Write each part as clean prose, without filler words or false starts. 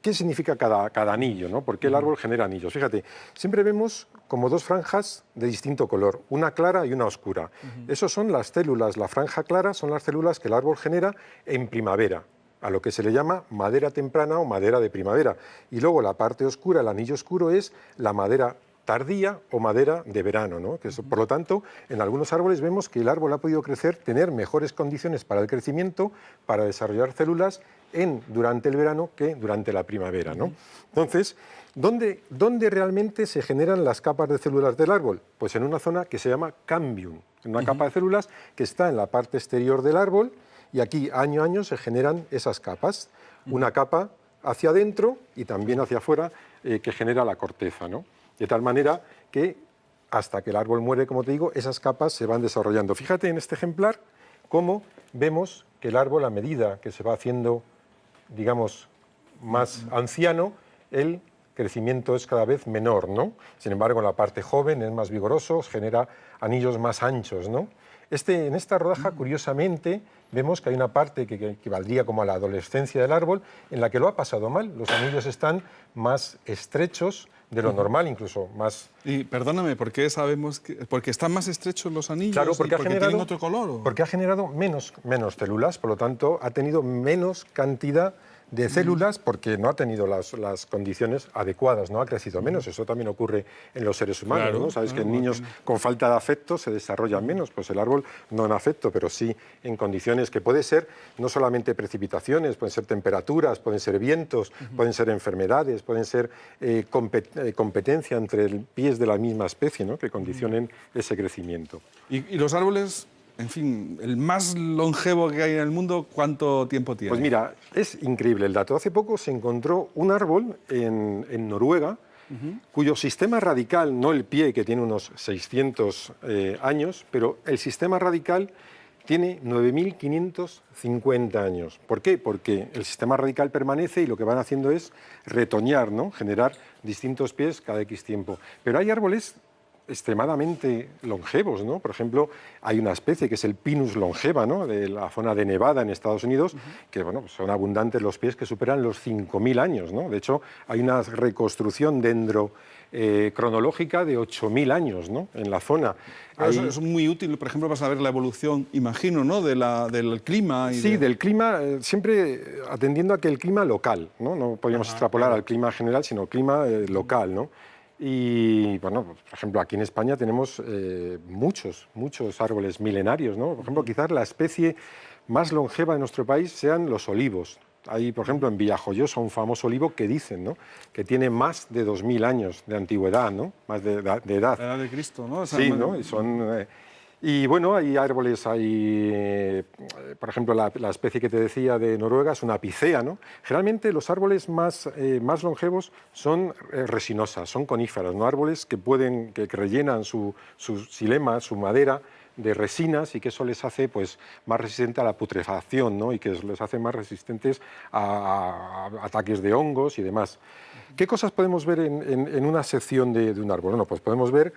¿qué significa cada anillo, ¿no? ¿Por qué el árbol genera anillos? Fíjate, siempre vemos como dos franjas de distinto color, una clara y una oscura. Esas son las células, la franja clara son las células que el árbol genera en primavera, a lo que se le llama madera temprana o madera de primavera. Y luego la parte oscura, el anillo oscuro, es la madera tardía o madera de verano, ¿no? Por lo tanto, en algunos árboles vemos que el árbol ha podido crecer, tener mejores condiciones para el crecimiento, para desarrollar células durante el verano que durante la primavera, ¿no? Entonces, ¿dónde realmente se generan las capas de células del árbol? Pues en una zona que se llama cambium, en una capa de células que está en la parte exterior del árbol, y aquí año a año se generan esas capas, una capa hacia adentro y también hacia afuera que genera la corteza, ¿no? De tal manera que hasta que el árbol muere, como te digo, esas capas se van desarrollando. Fíjate en este ejemplar cómo vemos que el árbol, a medida que se va haciendo, digamos, más anciano, el crecimiento es cada vez menor, ¿no? Sin embargo, en la parte joven es más vigoroso, genera anillos más anchos, ¿no? En esta rodaja, curiosamente, vemos que hay una parte que equivaldría como a la adolescencia del árbol, en la que lo ha pasado mal. Los anillos están más estrechos de lo normal, incluso más... Y perdóname, ¿por qué sabemos que...? ¿Porque están más estrechos los anillos? Claro, porque tienen otro color, ¿o? Porque ha generado menos células, por lo tanto, ha tenido menos cantidad de células porque no ha tenido las condiciones adecuadas, no ha crecido menos. Eso también ocurre en los seres humanos, claro, ¿no? Sabes que en niños con falta de afecto se desarrollan menos, pues el árbol no en afecto, pero sí en condiciones que puede ser no solamente precipitaciones, pueden ser temperaturas, pueden ser vientos, pueden ser enfermedades, pueden ser competencia entre pies de la misma especie, ¿no? Que condicionen ese crecimiento. ¿Y los árboles? En fin, el más longevo que hay en el mundo, ¿cuánto tiempo tiene? Pues mira, es increíble el dato. Hace poco se encontró un árbol en Noruega, cuyo sistema radical, no el pie, que tiene unos 600 años, pero el sistema radical tiene 9.550 años. ¿Por qué? Porque el sistema radical permanece y lo que van haciendo es retoñar, ¿no? Generar distintos pies cada X tiempo. Pero hay árboles extremadamente longevos, ¿no? Por ejemplo, hay una especie que es el Pinus longeva, ¿no? De la zona de Nevada en Estados Unidos, que bueno, son abundantes los pies que superan los 5.000 años, ¿no? De hecho, hay una reconstrucción cronológica de 8.000 años, ¿no? En la zona. Eso es muy útil, por ejemplo, para saber la evolución, imagino, ¿no? Del clima. Sí, del clima, siempre atendiendo a que el clima local, ¿no? No podríamos extrapolar al clima general, sino clima local, ¿no? Y, bueno, por ejemplo, aquí en España tenemos muchos árboles milenarios, ¿no? Por ejemplo, quizás la especie más longeva de nuestro país sean los olivos. Hay, por ejemplo, en Villajoyosa un famoso olivo que dicen, ¿no? Que tiene más de 2.000 años de antigüedad, ¿no? Más de edad. La edad de Cristo, ¿no? Sí, ¿no? Y bueno, hay árboles, por ejemplo, la especie que te decía de Noruega es una picea, ¿no? Generalmente los árboles más longevos son resinosas, son coníferas, ¿no? Árboles que rellenan su xilema, su madera, de resinas, y que eso les hace pues, más resistente a la putrefacción, ¿no? Y que les hace más resistentes a ataques de hongos y demás. ¿Qué cosas podemos ver en una sección de un árbol? Bueno, pues podemos ver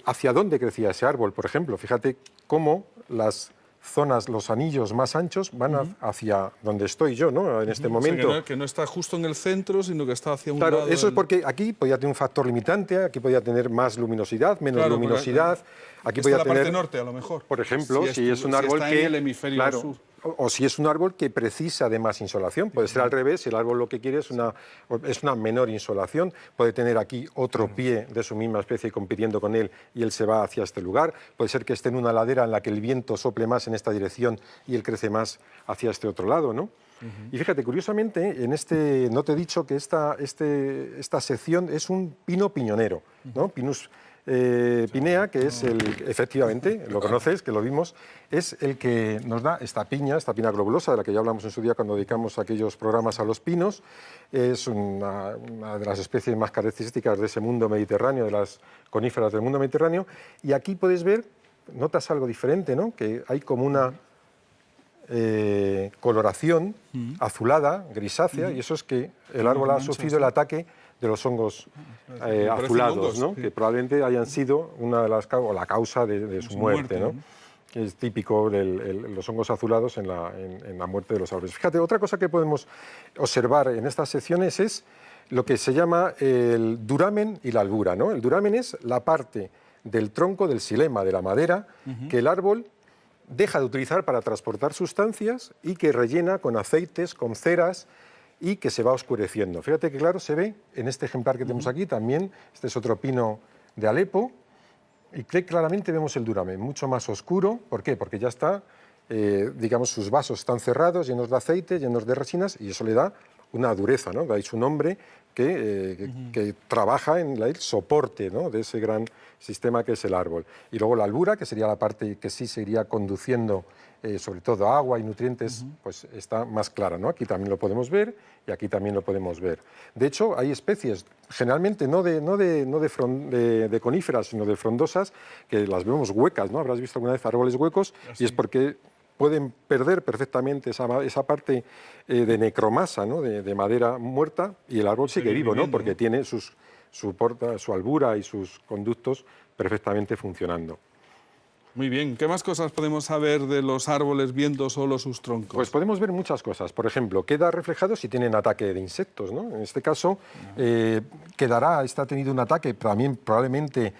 hacia dónde crecía ese árbol, por ejemplo. Fíjate cómo las zonas, los anillos más anchos van hacia donde estoy yo, ¿no? En este momento. O sea, que no está justo en el centro, sino que está hacia un lado. Claro, eso es porque aquí podía tener un factor limitante, aquí podía tener más luminosidad, menos luminosidad. Aquí podía la tener, parte norte, a lo mejor. Por ejemplo, si es un árbol que... en el hemisferio sur. O si es un árbol que precisa de más insolación. Puede ser al revés, si el árbol lo que quiere es una menor insolación. Puede tener aquí otro pie de su misma especie compitiendo con él y él se va hacia este lugar. Puede ser que esté en una ladera en la que el viento sople más en esta dirección y él crece más hacia este otro lado, ¿no? Y fíjate, curiosamente, no te he dicho que esta sección es un pino piñonero, ¿no? Pinus pinea, que es efectivamente, lo conoces, que lo vimos, es el que nos da esta pina globulosa, de la que ya hablamos en su día cuando dedicamos aquellos programas a los pinos. Es una de las especies más características de ese mundo mediterráneo, de las coníferas del mundo mediterráneo. Y aquí puedes ver, notas algo diferente, ¿no? Que hay como una coloración azulada, grisácea, y eso es que el árbol ha sufrido el ataque de los hongos azulados, ¿no? Que probablemente hayan sido una de las la causa de su muerte, ¿no? que es típico de los hongos azulados en la muerte de los árboles. Fíjate, otra cosa que podemos observar en estas secciones es lo que se llama el duramen y la albura, ¿no? El duramen es la parte del tronco, del xilema, de la madera, que el árbol deja de utilizar para transportar sustancias y que rellena con aceites, con ceras, y que se va oscureciendo. Fíjate que claro se ve en este ejemplar que tenemos aquí también, este es otro pino de Alepo, y que claramente vemos el duramen, mucho más oscuro. ¿Por qué? Porque ya está, digamos, sus vasos están cerrados, llenos de aceite, llenos de resinas, y eso le da una dureza, ¿no? De ahí su nombre, que trabaja en el soporte, ¿no?, de ese gran sistema que es el árbol. Y luego la albura, que sería la parte que sí seguiría conduciendo sobre todo agua y nutrientes, pues está más clara, ¿no? Aquí también lo podemos ver y aquí también lo podemos ver. De hecho, hay especies, generalmente no de coníferas, sino de frondosas, que las vemos huecas, ¿no? Habrás visto alguna vez árboles huecos, y es porque pueden perder perfectamente esa parte de necromasa, ¿no?, de madera muerta, y el árbol sigue vivo, ¿no?, porque tiene su albura y sus conductos perfectamente funcionando. Muy bien. ¿Qué más cosas podemos saber de los árboles viendo solo sus troncos? Pues podemos ver muchas cosas. Por ejemplo, queda reflejado si tienen ataque de insectos, ¿no? En este caso, ha tenido un ataque también probablemente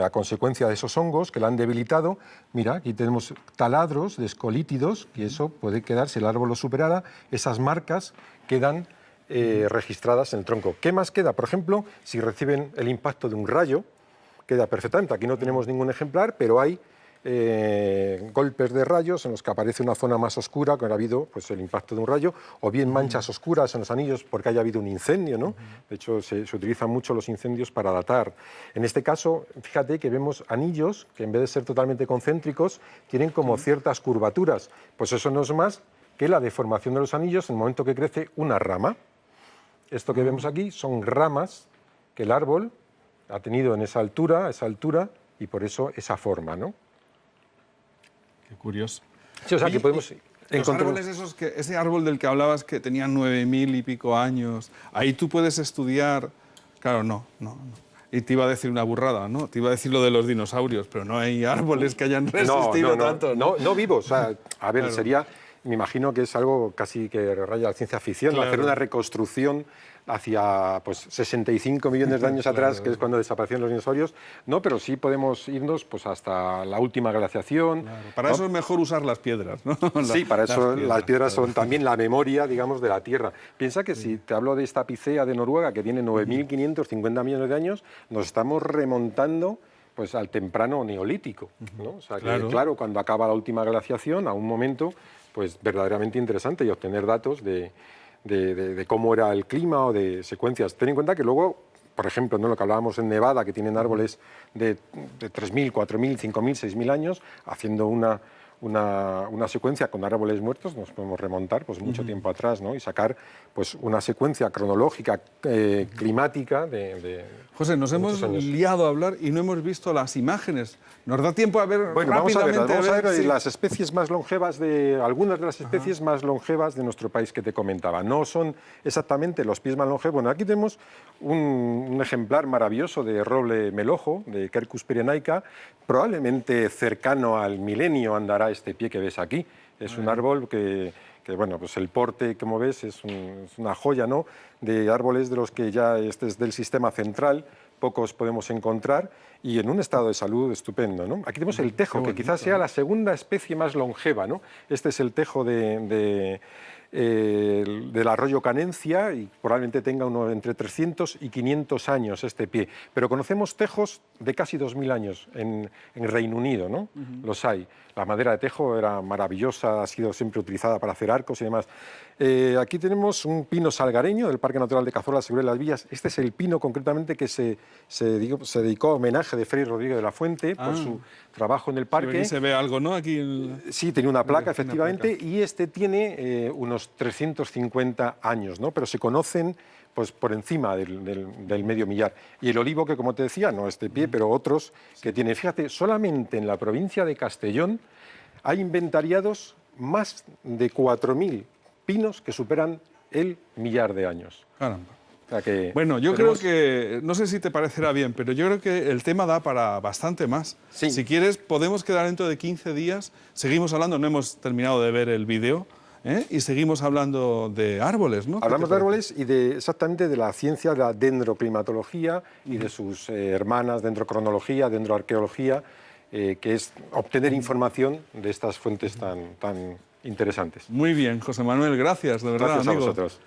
a consecuencia de esos hongos que la han debilitado. Mira, aquí tenemos taladros de escolítidos, y eso puede quedar, si el árbol lo superara, esas marcas quedan registradas en el tronco. ¿Qué más queda? Por ejemplo, si reciben el impacto de un rayo, queda perfectamente. Aquí no tenemos ningún ejemplar, pero hay golpes de rayos en los que aparece una zona más oscura, que ha habido pues, el impacto de un rayo, o bien manchas oscuras en los anillos porque haya habido un incendio, ¿no? De hecho, se utilizan mucho los incendios para datar. En este caso, fíjate que vemos anillos que en vez de ser totalmente concéntricos, tienen como ciertas curvaturas. Pues eso no es más que la deformación de los anillos en el momento que crece una rama. Esto que vemos aquí son ramas que el árbol ha tenido en esa altura, y por eso esa forma, ¿no? Qué curioso. Sí, o sea, que podemos los árboles esos, ese árbol del que hablabas que tenía 9.000 y pico años, ahí tú puedes estudiar... Claro, no. Y te iba a decir una burrada, ¿no? Te iba a decir lo de los dinosaurios, pero no hay árboles que hayan resistido tanto. No vivos. O sea, a ver, sería... Me imagino que es algo casi que raya la ciencia ficción, hacer una reconstrucción hacia pues, 65 millones de años atrás, que es cuando desaparecieron los dinosaurios. No, pero sí podemos irnos pues, hasta la última glaciación. Para eso es mejor usar las piedras, ¿no? Sí, para eso las piedras son también la memoria, digamos, de la Tierra. Piensa que si te hablo de esta picea de Noruega, que tiene 9.550 millones de años, nos estamos remontando pues, al temprano neolítico, ¿no? O sea, que, claro, cuando acaba la última glaciación, a un momento pues verdaderamente interesante, y obtener datos de cómo era el clima o de secuencias. Ten en cuenta que luego, por ejemplo, ¿no?, lo que hablábamos en Nevada, que tienen árboles de 3.000, 4.000, 5.000, 6.000 años, haciendo una secuencia con árboles muertos, nos podemos remontar pues, mucho tiempo atrás, ¿no?, y sacar pues, una secuencia cronológica, climática de José, nos hemos liado a hablar y no hemos visto las imágenes. ¿Nos da tiempo a ver rápidamente? Vamos a ver las especies más longevas algunas de las especies más longevas de nuestro país que te comentaba. No son exactamente los pies más longevos. Bueno, aquí tenemos un ejemplar maravilloso de roble melojo, de Quercus pirenaica, probablemente cercano al milenio andará este pie que ves aquí. Es un árbol que bueno, pues el porte, como ves, es una joya, ¿no?, de árboles de los que ya este es del sistema central, pocos podemos encontrar, y en un estado de salud estupendo, ¿no? Aquí tenemos el tejo, que quizás sea la segunda especie más longeva, ¿no? Este es el tejo del arroyo Canencia, y probablemente tenga entre 300 y 500 años este pie. Pero conocemos tejos de casi 2.000 años en Reino Unido, ¿no? Los hay. La madera de tejo era maravillosa, ha sido siempre utilizada para hacer arcos y demás. Aquí tenemos un pino salgareño del Parque Natural de Cazorla-Segura de las Villas. Este es el pino concretamente que se dedicó a homenaje de Fray Rodríguez de la Fuente por su trabajo en el parque. Sí, aquí se ve algo, ¿no? Aquí sí, tenía una placa, efectivamente, y este tiene unos 350 años, ¿no? Pero se conocen pues, por encima del medio millar. Y el olivo, que como te decía, no este pie, pero otros que tiene. Fíjate, solamente en la provincia de Castellón hay inventariados más de 4.000 pinos que superan el millar de años. Caramba. O sea que Bueno, yo tenemos- creo que, no sé si te parecerá bien, pero yo creo que el tema da para bastante más. Sí. Si quieres, podemos quedar dentro de 15 días, seguimos hablando, no hemos terminado de ver el vídeo, ¿eh? Y seguimos hablando de árboles, ¿no? ¿Qué Hablamos te de parece? árboles y exactamente de la ciencia de la dendroclimatología y de sus hermanas, dendrocronología, dendroarqueología, que es obtener información de estas fuentes tan interesantes. Muy bien, José Manuel, gracias, de verdad, Gracias a amigo. vosotros.